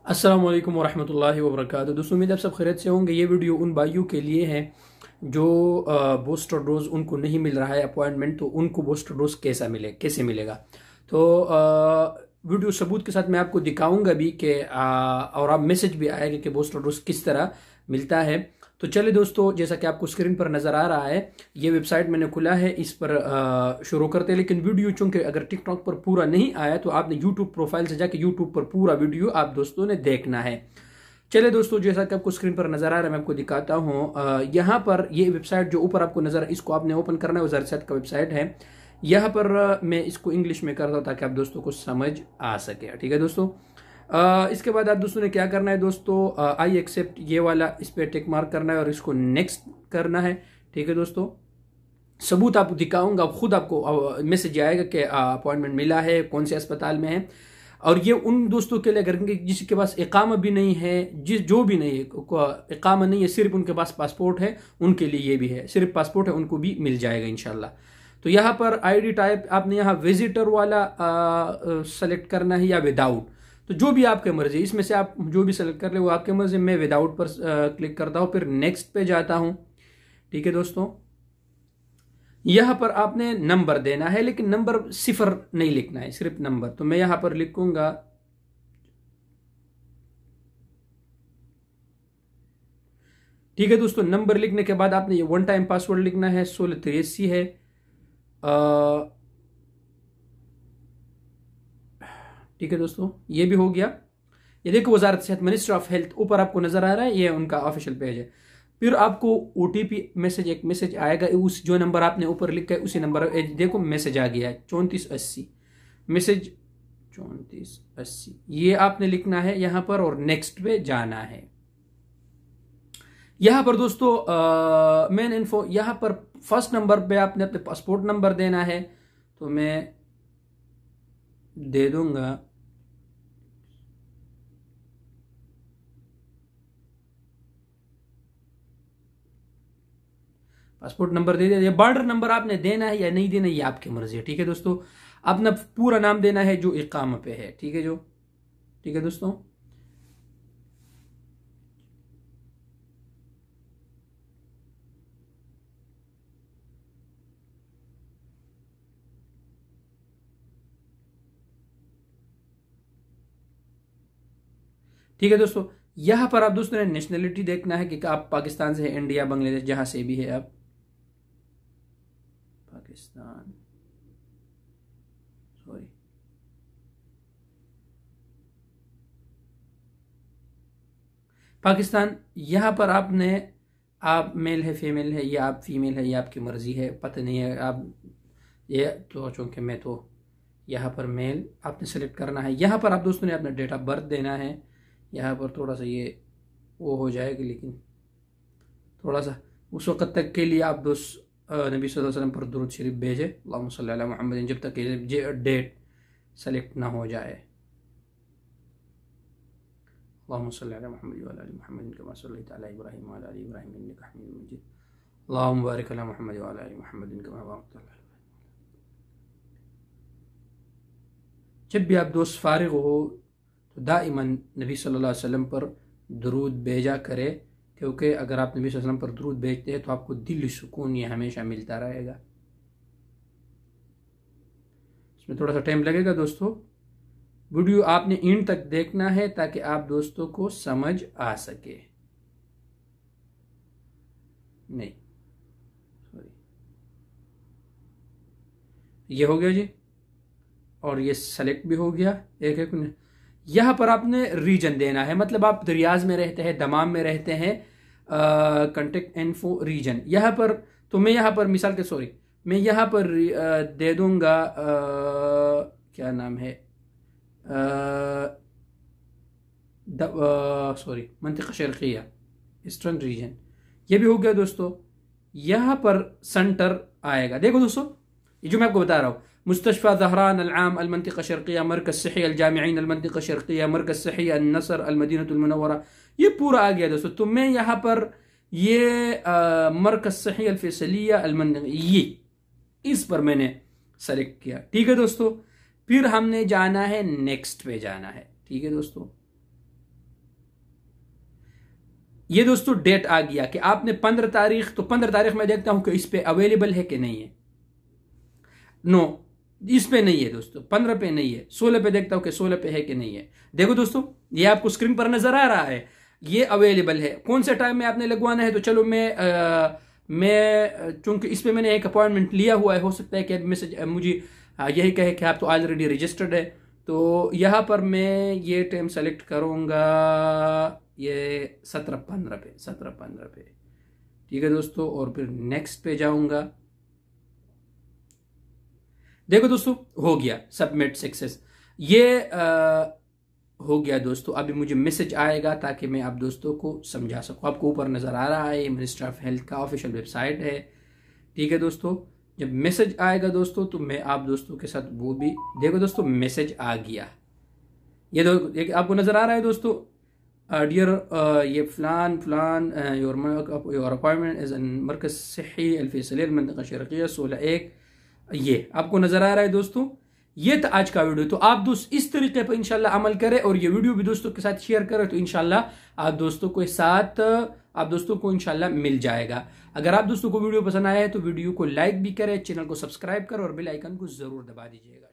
अस्सलाम वालेकुम वरहमतुल्लाहि वबरकातुहू। दोस्तों उम्मीद है आप सब खैरियत से होंगे। ये वीडियो उन भाइयों के लिए है जो बूस्टर डोज उनको नहीं मिल रहा है अपॉइंटमेंट, तो उनको बूस्टर डोज कैसे मिलेगा। तो वीडियो सबूत के साथ मैं आपको दिखाऊंगा भी कि और आप मैसेज भी आएगा कि बूस्टर डोज किस तरह मिलता है। तो चले दोस्तों, जैसा कि आपको स्क्रीन पर नजर आ रहा है, ये वेबसाइट मैंने खुला है, इस पर शुरू करते हैं। लेकिन वीडियो चूंकि अगर टिकटॉक पर पूरा नहीं आया तो आपने यूट्यूब प्रोफाइल से जाके यूट्यूब पर पूरा वीडियो आप दोस्तों ने देखना है। चले दोस्तों, जैसा कि आपको स्क्रीन पर नजर आ रहा है मैं आपको दिखाता हूँ। यहाँ पर ये वेबसाइट जो ऊपर आपको नजर, इसको आपने ओपन करना है, वो ज़रसत का वेबसाइट है। यहाँ पर मैं इसको इंग्लिश में करता हूँ ताकि आप दोस्तों को समझ आ सके। ठीक है दोस्तों, इसके बाद आप दोस्तों ने क्या करना है दोस्तों, आई एक्सेप्ट ये वाला, इस पर टिक मार्क करना है और इसको नेक्स्ट करना है। ठीक है दोस्तों, सबूत आपको दिखाऊंगा, खुद आपको मैसेज आएगा कि अपॉइंटमेंट मिला है, कौन से अस्पताल में है। और ये उन दोस्तों के लिए अगर जिसके पास इकामा भी नहीं है, जो भी नहीं है, इकामा नहीं है, सिर्फ उनके पास पासपोर्ट है, उनके लिए ये भी है। सिर्फ पासपोर्ट है उनको भी मिल जाएगा इंशाल्लाह। तो यहाँ पर आईडी टाइप आपने यहाँ विजिटर वाला सेलेक्ट करना है या विदाउट, तो जो भी आपके मर्जी, इसमें से आप जो भी सेलेक्ट कर ले वो आपके मर्जी। मैं विदाउट पर क्लिक करता हूँ, फिर नेक्स्ट पे जाता हूँ। ठीक है दोस्तों, यहां पर आपने नंबर देना है, लेकिन नंबर सिफर नहीं लिखना है, सिर्फ नंबर। तो मैं यहां पर लिखूंगा ठीक है दोस्तों, नंबर लिखने के बाद आपने ये वन टाइम पासवर्ड लिखना है, 1683 है। ठीक है दोस्तों, ये भी हो गया। ये देखो, वजारत सेहत, मिनिस्ट्री ऑफ हेल्थ, ऊपर आपको नजर आ रहा है, ये उनका ऑफिशियल पेज है। फिर आपको ओटीपी मैसेज, एक मैसेज आएगा, उस जो नंबर आपने ऊपर लिखा है उसी नंबर, देखो मैसेज आ गया है 3480, मैसेज 3480, ये आपने लिखना है यहां पर और नेक्स्ट पे जाना है। यहां पर दोस्तों मेन इन्फो, यहां पर फर्स्ट नंबर पे आपने अपने पासपोर्ट नंबर देना है, तो मैं दे दूंगा पासपोर्ट नंबर दे दिया। ये बॉर्डर नंबर आपने देना है या नहीं देना, ये आपकी मर्जी है। ठीक है दोस्तों, अपना पूरा नाम देना है जो इकामा पे है। ठीक है ठीक है दोस्तों, ठीक है दोस्तों, यहां पर आप दोस्तों ने नेशनलिटी देखना है कि आप पाकिस्तान से है, इंडिया, बांग्लादेश, जहां से भी है आप। पाकिस्तान, सॉरी, पाकिस्तान। यहां पर आपने, आप मेल है, फीमेल है, या आप फीमेल है, ये आपकी मर्जी है, पता नहीं है आप। ये तो चूंकि मैं तो यहाँ पर मेल आपने सेलेक्ट करना है। यहाँ पर आप दोस्तों ने अपना डेट ऑफ बर्थ देना है। यहाँ पर थोड़ा सा ये वो हो जाएगा, लेकिन थोड़ा सा उस वक्त तक के लिए आप दोस्त नबी सल्लल्लाहु अलैहि वसल्लम पर दुरूद शरीफ भेजे, अल्लाहुम्मा सल्ली अला मुहम्मद, जब तक ये डेट सेलेक्ट ना हो जाए। अल्लाहुम्मा सल्ली अला मुहम्मद व अला आलि मुहम्मद कमा सल्लैता अला इब्राहीम व अला आलि इब्राहीम इन्नका हमीदुम मजीद। अल्लाहुम्मा बारिक अला मुहम्मद व अला आलि मुहम्मद कमा बारकता अला। जब भी आप दोस्त फारिग हो तो दाइमन नबी सल्लल्लाहु अलैहि वसल्लम पर दुरूद भेजा करे, क्योंकि अगर आप नबी सल्लल्लाहु अलैहि वसल्लम पर दुरूद भेजते हैं तो आपको दिल सुकून ये हमेशा मिलता रहेगा। इसमें थोड़ा सा टाइम लगेगा दोस्तों, वीडियो आपने एंड तक देखना है ताकि आप दोस्तों को समझ आ सके। नहीं, सॉरी, ये हो गया जी, और ये सेलेक्ट भी हो गया। एक एक यहां पर आपने रीजन देना है, मतलब आप रियाज में रहते हैं, दमाम में रहते हैं, कांटेक्ट इन्फो रीजन यहाँ पर। तो मैं यहाँ पर मिसाल के, सॉरी, मैं यहाँ पर दे दूंगा क्या नाम है, सॉरी, मंतिक़ा शर्क़िया, ईस्टर्न रीजन। ये भी हो गया दोस्तों। यहाँ पर सेंटर आएगा, देखो दोस्तों, ये जो मैं आपको बता रहा हूँ, मुस्तशफा ज़हरान अल-आम अल-मंतिक़ा शर्क़िया, मरकज़ सही अल-जामिईन अल-मंतिक़ा शर्क़िया, मरकज़ सही अन-नसर अल-मदीनतुल मुनव्वरा, ये पूरा आ गया दोस्तों। तो मैं यहाँ पर ये मरकज़ सही अल-फ़ैसलिया अल-मंतिक़ा, ये इस पर मैंने सेलेक्ट किया। ठीक है दोस्तों, फिर हमने जाना है नेक्स्ट पे जाना है। ठीक है दोस्तों, ये दोस्तों डेट आ गया कि आपने 15 तारीख, तो 15 तारीख में देखता हूं कि इस पे अवेलेबल है कि नहीं है। नो, इस पे नहीं है दोस्तों, 15 पे नहीं है। 16 पे देखता हूं कि 16 पे है कि नहीं है। देखो दोस्तों, ये आपको स्क्रीन पर नजर आ रहा है, ये अवेलेबल है। कौन से टाइम में आपने लगवाना है, तो चलो मैं चूंकि इस पे मैंने एक अपॉइंटमेंट लिया हुआ है, हो सकता है कि मैसेज मुझे यही कहे कि आप तो ऑलरेडी रजिस्टर्ड है। तो यहां पर मैं ये टाइम सेलेक्ट करूंगा, ये 17-15 पे, 17-15 पे, ठीक है दोस्तों। और फिर नेक्स्ट पे जाऊंगा। देखो दोस्तों, हो गया सबमिट सक्सेस। ये हो गया दोस्तों। अभी मुझे मैसेज आएगा ताकि मैं आप दोस्तों को समझा सकूं। आपको ऊपर नजर आ रहा है, ये मिनिस्ट्री ऑफ हेल्थ का ऑफिशियल वेबसाइट है, ठीक है दोस्तों। जब मैसेज आएगा दोस्तों तो मैं आप दोस्तों के साथ वो भी, देखो दोस्तों मैसेज आ गया। ये आपको नजर आ रहा है दोस्तों, डियर ये फलान फलान योर अपॉइंटमेंट इज इन मरकज सही अल-फैसलिया मंतका शर्किया 16/1। ये आपको नजर आ रहा है दोस्तों। ये था आज का वीडियो। तो आप दोस्त इस तरीके पर इंशाल्लाह अमल करें और ये वीडियो भी दोस्तों के साथ शेयर करें, तो इंशाल्लाह आप दोस्तों को इंशाल्लाह मिल जाएगा। अगर आप दोस्तों को वीडियो पसंद आया है तो वीडियो को लाइक भी करें, चैनल को सब्सक्राइब करें और बेल आइकन को जरूर दबा दीजिएगा।